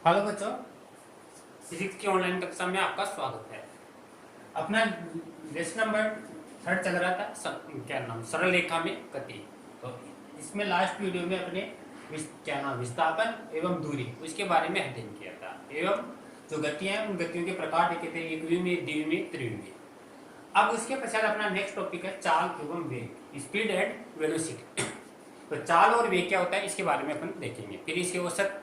Hello बच्चों, physics की online कक्षा में आपका स्वागत है। अपना लेसन नंबर 3 चल रहा था क्या नाम सरल रेखा में गति। तो इसमें लास्ट वीडियो में अपने क्या नाम विस्थापन एवं दूरी उसके बारे में अध्ययन किया था एवं जो गतियां हैं उन गतियों के प्रकार देखे थे, एक द्विमीय, द्विमीय, त्रिमीय। अब उसके पश्चात अपना नेक्स्ट टॉपिक है चाल एवं वेग, स्पीड एंड वेलोसिटी। तो चाल और वेग क्या होता है इसके बारे में अपन देखेंगे, फिर इसके औसत,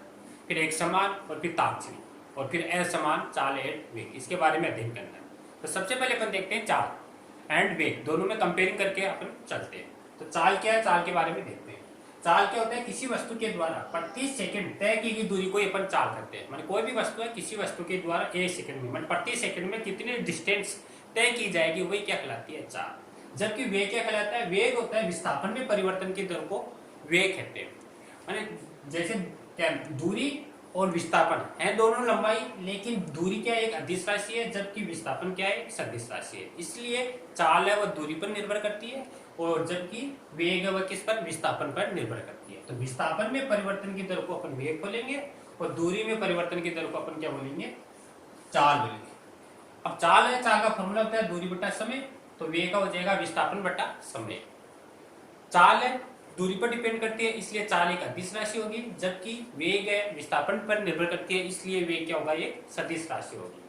फिर एक समान और फिर ताक्षणिक और फिर असमान चाल एंड वेग, इसके बारे में अध्ययन करना है। तो सबसे पहले अपन देखते हैं चाल एंड वेग, दोनों में कंपेयरिंग करके अपन चलते हैं। तो चाल क्या है, चाल के बारे में देखते हैं। चाल क्या होता है, किसी वस्तु के द्वारा प्रति सेकंड तय की गई दूरी को अपन चाल करते हैं। मान कोई भी वस्तु है, किसी वस्तु के द्वारा एक सेकंड में प्रति सेकंड में कितनी डिस्टेंस तय की जाएगी वही क्या कहलाती है, चाल। जबकि वेग क्या कहलाता है, वेग होता है विस्थापन में परिवर्तन की दर को वेग कहते हैं। माने जैसे क्या दूरी और विस्थापन है दोनों लंबाई, लेकिन दूरी क्या है एक अदिश राशि है, जबकि विस्थापन क्या है एक सदिश राशि है। इसलिए चाल है वह दूरी पर निर्भर करती है और जबकि वेग है वह किस पर, विस्थापन पर निर्भर करती है। तो विस्थापन में परिवर्तन की दर को अपन वेग बोलेंगे और दूरी में परिवर्तन की दर को अपन क्या बोलेंगे, चाल बोलेंगे। अब चाल है, चाल का फॉर्मूला होता है दूरी बटा समय, तो वेग का हो जाएगा विस्थापन बटा समय। चाल है दूरी पर डिपेंड करती है, इसलिए चाल एक अदिश राशि होगी, जबकि वेग है विस्थापन पर निर्भर करती है, इसलिए वेग क्या होगा, एक सदिश राशि होगी।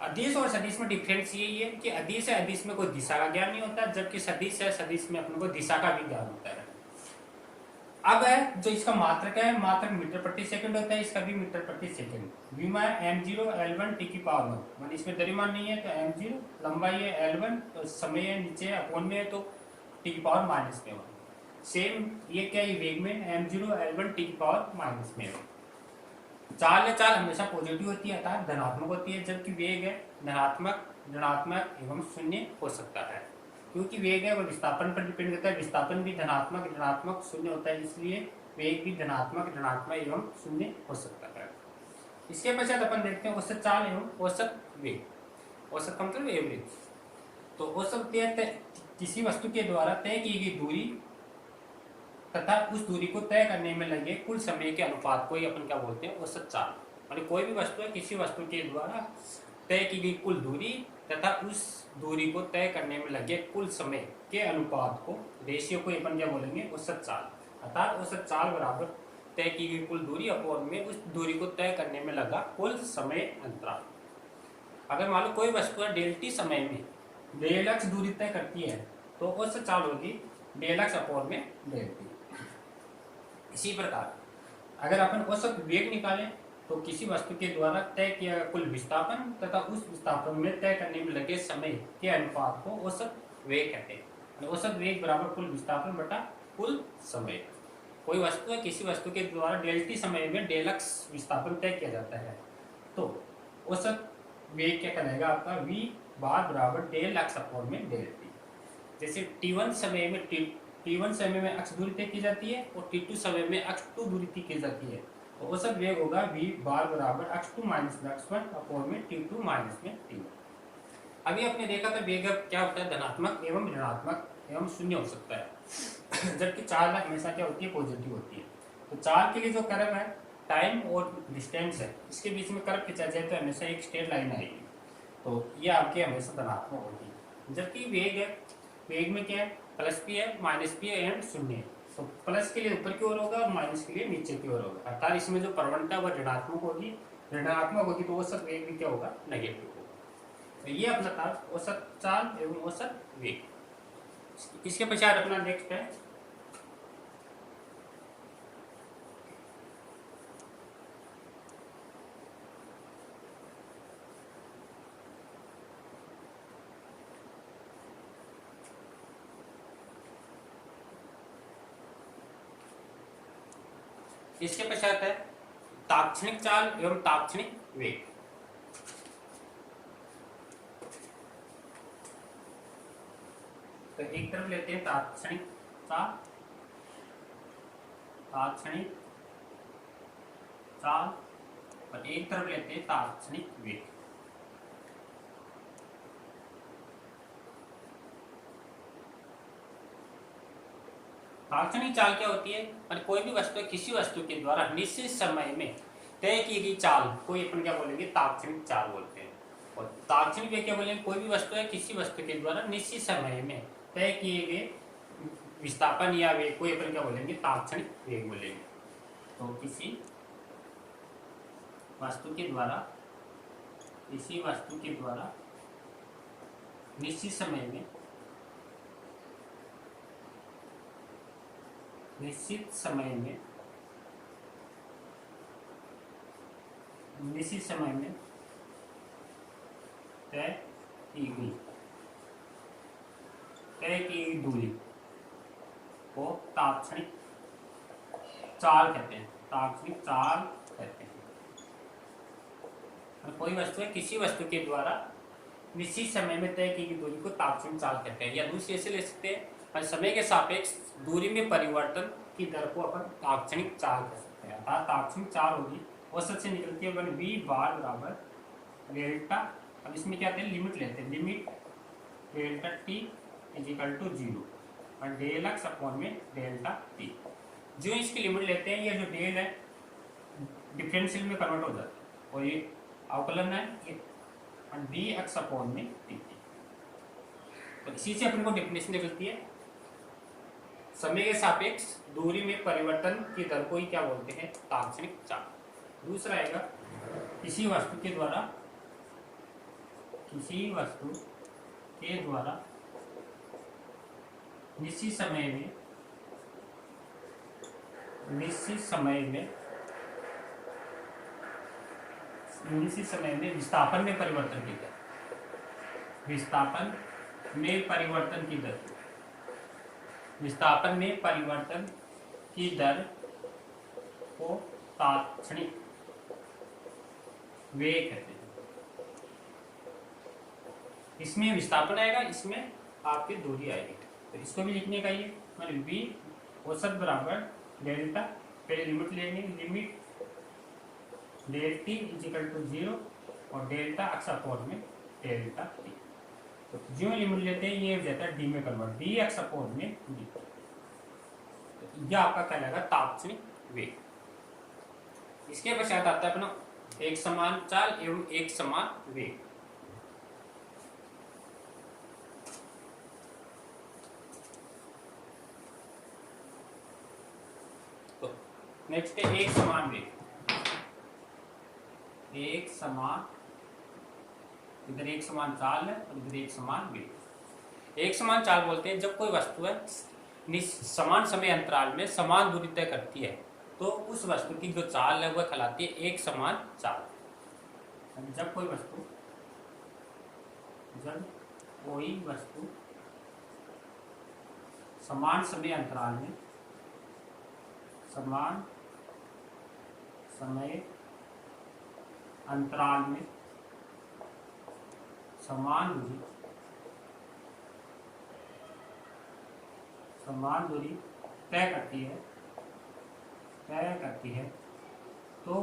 अदिश और सदिश में डिफरेंस यही है कि अदिश है, अदिश में कोई दिशा का ज्ञान नहीं होता, जबकि सदिश है, सदिश में अपने को दिशा का भी ज्ञान होता है। अब है जो इसका मात्रक है, मात्रक मीटर प्रति सेकंड होता है, इसका भी मीटर प्रति सेकंड। विमा है m0 l1 t की पावर 1, मान इसमें द्रव्यमान नहीं है तो m0, लंबाई है l1, तो समय है नीचे अपोन में है तो t की पावर माइनस में 1। सेम ये क्या है, वेग में m0 l1 t की पावर माइनस में 1। चाल है, चाल हमेशा पॉजिटिव होती है अर्थात धनात्मक होती है, जबकि वेग है धनात्मक, ऋणात्मक एवं शून्य हो सकता है। क्योंकि वेग है वह विस्थापन पर डिपेंड करता है, विस्थापन भी धनात्मक, ऋणात्मक, शून्य होता है, इसलिए वेग भी धनात्मक, ऋणात्मक एवं शून्य हो सकता है। इसके पश्चात अपन देखते हैं औसत चाल एवं औसत वेग। औसत का मतलब एवरेज। तो औसत किसी वस्तु के द्वारा तय की गई दूरी तथा उस दूरी को तय करने में लगे कुल समय के अनुपात को ही अपन क्या बोलते हैं, औसत चाल। मानी कोई भी वस्तु है, किसी वस्तु के द्वारा तय की गई कुल दूरी तथा उस दूरी को तय करने में लगे कुल समय के अनुपात को, रेशियो को अपन क्या बोलेंगे, औसत चाल। अर्थात औसत चाल बराबर तय की गई कुल दूरी अपॉन में उस दूरी को तय करने में लगा कुल समय अंतराल। अगर मान लो कोई वस्तु है डेल टी समय में डेल एक्स दूरी तय करती है, तो औसत चाल होगी डेल एक्स अपॉन में डेल टी। इसी प्रकार अगर अपन औसत वेग निकालें तो किसी वस्तु के द्वारा तय किया गया कुल विस्थापन तथा उस विस्थापन में तय करने में लगे समय के अनुपात को औसत वेग कहते हैं। औसत वेग बराबर कुल विस्थापन बटा कुल समय। कोई वस्तु है, किसी वस्तु के द्वारा डेल टी समय में डेल एक्स विस्थापन तय किया जाता है, तो औसत वेग क्या कहलाएगा आपका, v बार बराबर डेल एक्स अपॉन में डेल टी। जैसे t1 समय में t1 समय में x दूरी तय की जाती है और t2 समय में x2 दूरी तय की जाती है, तो औसत वेग होगा v बार बराबर x2 माइनस x1 अपॉन में t2 माइनस में t1। अभी आपने देखा था वेग क्या होता है, धनात्मक एवं ऋणात्मक एवं शून्य हो सकता है, जबकि चाल हमेशा क्या होती है, पॉजिटिव होती है। तो चाल के लिए जो कर्व है, टाइम और डिस्टेंस है, इसके बीच में कर्व खींचा जाए तो हमेशा एक स्ट्रेट लाइन आएगी, तो ये आपके हमेशा धनात्मक होगी। जबकि वेग है, वेग में क्या है, प्लस भी है माइनस भी है एंड शून्य है। तो प्लस के लिए ऊपर की ओर होगा और माइनस के लिए नीचे की ओर होगा, अर्थात इसमें जो प्रवणता वह ऋणात्मक होगी। ऋणात्मक होगी तो औसत वेग भी क्या होगा, नेगेटिव होगा। तो ये अपना था औसत चाल एवं औसत वेग। इसके पश्चात अपना नेक्स्ट है इसके पश्चात है ताक्षणिक चाल एवं ताक्षणिक वेग। तो एक तरफ लेते हैं ताक्षणिक चाल, ताक्षणिक चाल, और एक तरफ लेते हैं ताक्षणिक वेग। ताक्षणिक चाल क्या होती है, कोई भी वस्तु किसी वस्तु के द्वारा निश्चित समय में तय की गई चाल को अपन क्या बोलेंगे, तात्क्षणिक चाल बोलते हैं। और तात्क्षणिक वेग क्या बोलेंगे, कोई भी वस्तु है किसी वस्तु के द्वारा निश्चित समय में तय किए गए विस्थापन या वेग को अपन क्या बोलेंगे, तात्क्षणिक वेग बोलेंगे। तो किसी वस्तु के द्वारा निश्चित समय में तय की गई दूरी को तात्क्षणिक चाल कहते हैं, तात्क्षणिक चाल कहते हैं। कोई वस्तु है किसी वस्तु के द्वारा निश्चित समय में तय की गई दूरी को तात्क्षणिक चाल कहते हैं। या दूसरी ऐसे ले सकते हैं, समय के सापेक्ष दूरी में परिवर्तन की दर को अपन तात्क्षणिक चाल कह सकते हैं। अर्थात तात्क्षणिक चाल होगी औसत से निकलती है अपन v बार बराबर डेल्टा। अब इसमें क्या कहते हैं, लिमिट लेते हैं, limit delta t equal to 0 और डेल एक्स अपॉन में डेल्टा t। जो इसकी लिमिट लेते हैं, ये जो डेल है डिफरेंशियल में कन्वर्ट हो जाता है और ये अवकलन है, ये डी एक्स अपॉन में dt। तो इसी से अपन को डेफिनेशन निकलती है, समय के सापेक्ष दूरी में परिवर्तन की दर को ही क्या बोलते हैं, तात्क्षणिक चाल। दूसरा आएगा, किसी वस्तु के द्वारा निश्चित समय में विस्थापन में परिवर्तन की दर, विस्थापन में परिवर्तन की दर को तात्क्षणिक वेग कहते हैं। इसमें विस्थापन आएगा, इसमें आपकी दूरी आएगी। तो इसको भी लिखने का ये मतलब v औसत बराबर डेल्टा, पहले लिमिट लेंगे, limit del t equal to 0 और डेल्टा एक्स अपॉन में डेल्टा टी। तो जो लिमिट लेते हैं ये हो जाता है डी में कन्वर्ट, डी एक्स अपॉन में डी। तो यह आपका कहलाएगा तात्क्षणिक वेग। इसके पश्चात आता है अपना एक समान चाल एवं एक समान वेग। तो नेक्स्ट है एक समान वेग। एक समान, इधर एक समान चाल है और इधर एक समान वेग। एक समान चाल बोलते हैं जब कोई वस्तु है समान समय अंतराल में समान दूरी तय करती है, तो उस वस्तु की जो चाल है वह कहलाती है एक समान चाल। जब कोई वस्तु समान समय अंतराल में समान दूरी तय करती है तो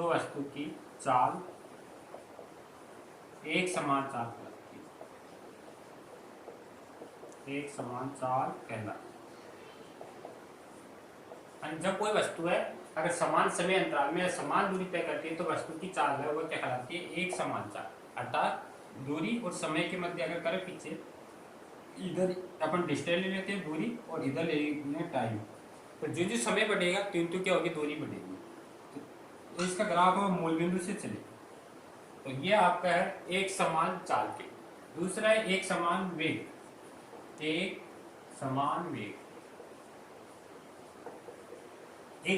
वस्तु की चाल एक समान चाल कहलाती है, एक समान चाल कहलाती है। जब कोई वस्तु है अगर समान समय अंतराल में समान दूरी तय करती है तो वस्तु की चाल है वह क्या कहलाती है, एक समान चाल। अर्थात दूरी और समय के मध्य अगर करें पीछे, इधर अपन डिस्टेंस ले लेते हैं दूरी और इधर ले लेते हैं टाइम, तो जो जो समय बढ़ेगा तो क्या होगी, दूरी बढ़ेगी। तो इसका ग्राफ हम मूल बिंदु से चले, तो ये आपका है एक समान चाल के। दूसरा है एक समान वेग। एक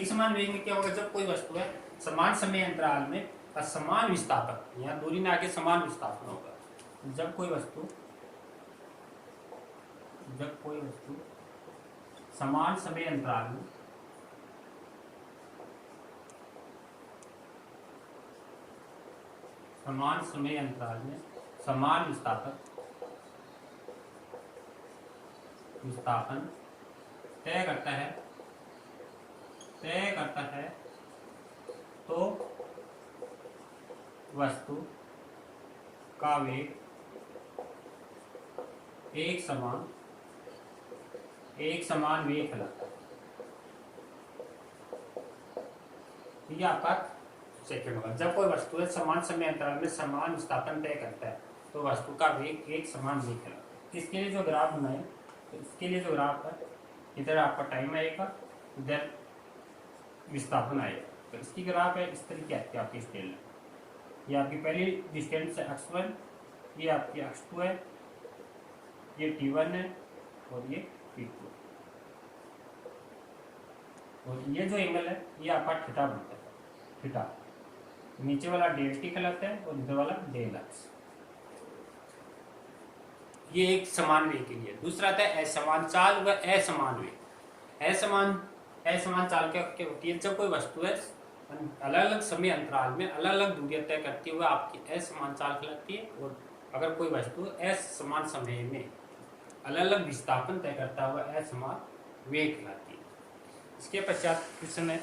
समान वेग में क्या होगा, जब कोई वस्तु है समान समय अंतराल में समान विस्थापन, यहाँ दूरी ना आके समान विस्थापन होगा। जब कोई वस्तु समान समय अंतराल में समान विस्थापन तय करता है तो वस्तु का वेग एक समान वेग कहलाता है। ये आपका सेकंड होगा। जब कोई वस्तु है समान समय अंतराल में समान विस्थापन तय करता है तो वस्तु का वेग एक समान वेग है। इसके लिए जो ग्राफ बनाए, तो इसके लिए जो ग्राफ है, इधर आपका टाइम आएगा, इधर विस्थापन आएगा। तो इसकी ग्राफ है इस तरीके आती है आपकी स्केल में। ये आपकी पहली डिस्टेंस है x1, ये आपकी x2 है, ये t1 है और ये t2। और ये जो एंगल है ये आपका थीटा बनता है, थीटा। नीचे वाला डेल टी कहलाता है और इधर वाला डेल एक्स। ये एक समान वेग के लिए। दूसरा आता है असमान चाल व असमान वेग। असमान चाल क्या होती है? जब कोई वस्तु है अलग अलग समय अंतराल में अलग अलग दूरियां तय करती हुए आपकी असमान चाल कहलाती है। और अगर कोई वस्तु असमान समय में अलग अलग विस्थापन तय करता हुआ असमान वेग कहलाती है। इसके पश्चात क्वेश्चन है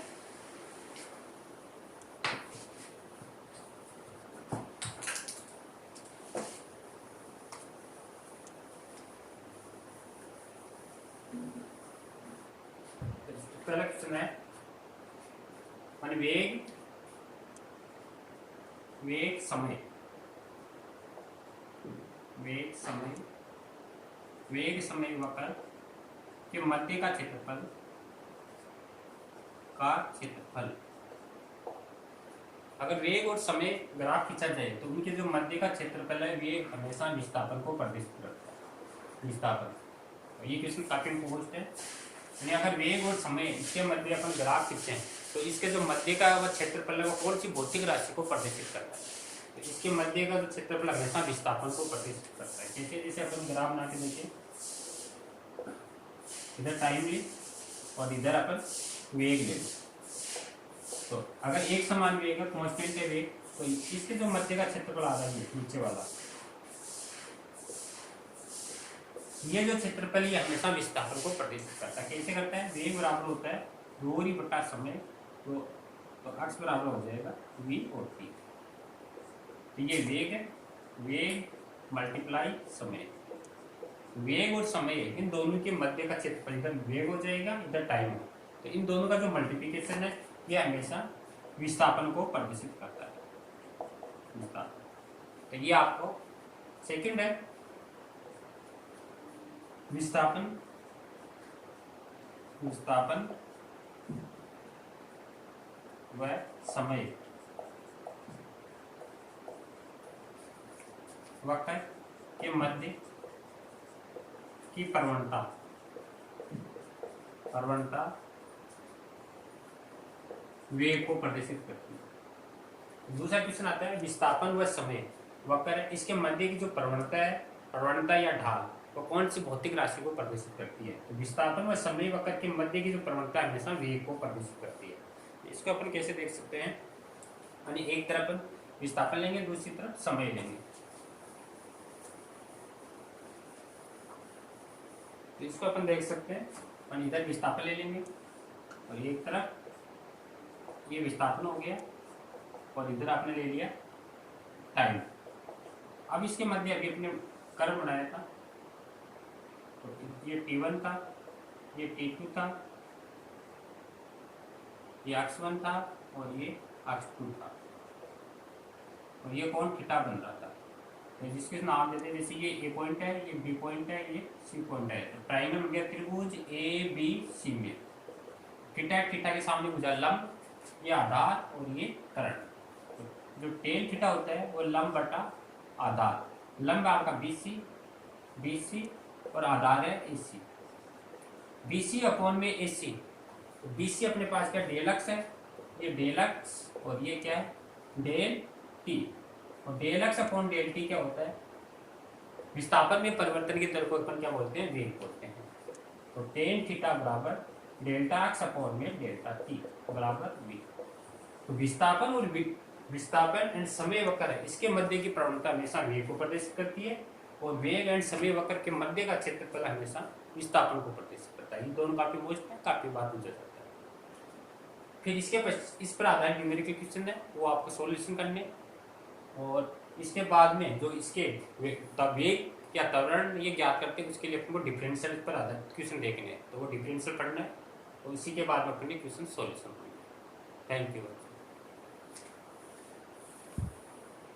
पहला क्वेश्चन है वेग समय वक्र के मध्य का क्षेत्रफल अगर वेग और समय ग्राफ खींचा जाए तो उनके जो मध्य का क्षेत्रफल है वेग हमेशा विस्थापन को प्रदर्शित करता है। विस्थापन, ये क्वेश्चन काफी इंपॉर्टेंट है। यानी अगर वेग और समय इसके मध्य अपन ग्राफ खींचे हैं तो इसके जो मध्य का वह क्षेत्रफल है वो कौन सी भौतिक राशि को प्रदर्शित करता है? तो इसके मध्य का जो क्षेत्रफल हमेशा विस्थापन को प्रदर्शित करता है। जैसे जैसे अपन ग्राफ बना के देखिए, इधर टाइम ले और इधर अपन वेग ले। तो अगर एक समान वेग है, कांस्टेंट है वेग, तो इसके जो मध्य का क्षेत्रफल आ रहा है नीचे वाला, ये जो क्षेत्रफल ये हमेशा विस्थापन को प्रदर्शित करता है। कैसे करता है? वेग बराबर होता है 2 बटा समय, तो x बराबर हो जाएगा v और t। तो ये वेग है, वेग मल्टीप्लाई समय। वेग और समय इन दोनों के मध्य का क्षेत्रफल, इधर वेग हो जाएगा इधर टाइम हो, तो इन दोनों का जो मल्टीप्लिकेशन है ये हमेशा विस्थापन को प्रदर्शित करता है। तो ये आपको सेकंड है विस्थापन व समय वक्र के मध्य की प्रवणता वेग को प्रदर्शित करती है। दूसरा क्वेश्चन आता है विस्थापन व समय वक्र है, इसके मध्य की जो प्रवणता या ढाल वो कौन सी भौतिक राशि को प्रदर्शित करती है? तो विस्थापन व समय वक्र के मध्य की जो प्रवणता हमेशा वेग को प्रदर्शित करती है। इसको अपन कैसे देख सकते हैं? यानी एक तरफ अपन विस्थापन लेंगे, दूसरी तरफ समय लेंगे। तो इसको अपन देख सकते हैं, अपन इधर विस्थापन ले लेंगे और एक तरफ ये विस्थापन हो गया और इधर आपने ले लिया टाइम। अब इसके मध्य अभी अपने कर्व बनाया था, तो ये T1 था, ये T2 था, ये x1 था और ये x2 था, और ये कोण थीटा बन रहा था। तो जिसके नाम देते हैं, जैसे ये A पॉइंट है, ये B पॉइंट है, ये C पॉइंट है। तो ट्राइंगल हो गया त्रिभुज ABC में। थीटा के सामने भुजा लंब, ये आधार और ये कर्ण। तो जो टेन थीटा होता है वो लंब बटा आधार। लंब आपका BC और आधार है AC। BC अपॉन में AC, तो BC अपने पास क्या डेल एक्स है, ये डेल एक्स और ये क्या है डेल टी। और del x upon del t क्या होता है? विस्थापन में परिवर्तन की दर को अपन क्या बोलते हैं? वेग बोलते हैं। तो टेन थीटा बराबर डेल्टा एक्स अपॉन में डेल्टा टी बराबर v। तो विस्थापन एंड समय वक्र है, इसके मध्य की प्रवणता हमेशा वेग को प्रदर्शित करती है और वेग एंड समय वक्र के मध्य का क्षेत्रफल हमेशा विस्थापन को प्रदर्शित करता है। ये दोनों काफी मोस्ट है, काफी बार पूछा जाता है। फिर इस पर आधारित न्यूमेरिकल क्वेश्चन है वो आपको सॉल्यूशन करने, और इसके बाद में जो इसके वेग या त्वरण ये ज्ञात करते हैं उसके लिए अपन को डिफरेंशियल पर आधारित क्वेश्चन देखने हैं। तो वो डिफरेंशियल पढ़ना है और इसी के बाद में अपन क्वेश्चन सॉल्यूशन करेंगे। Thank you.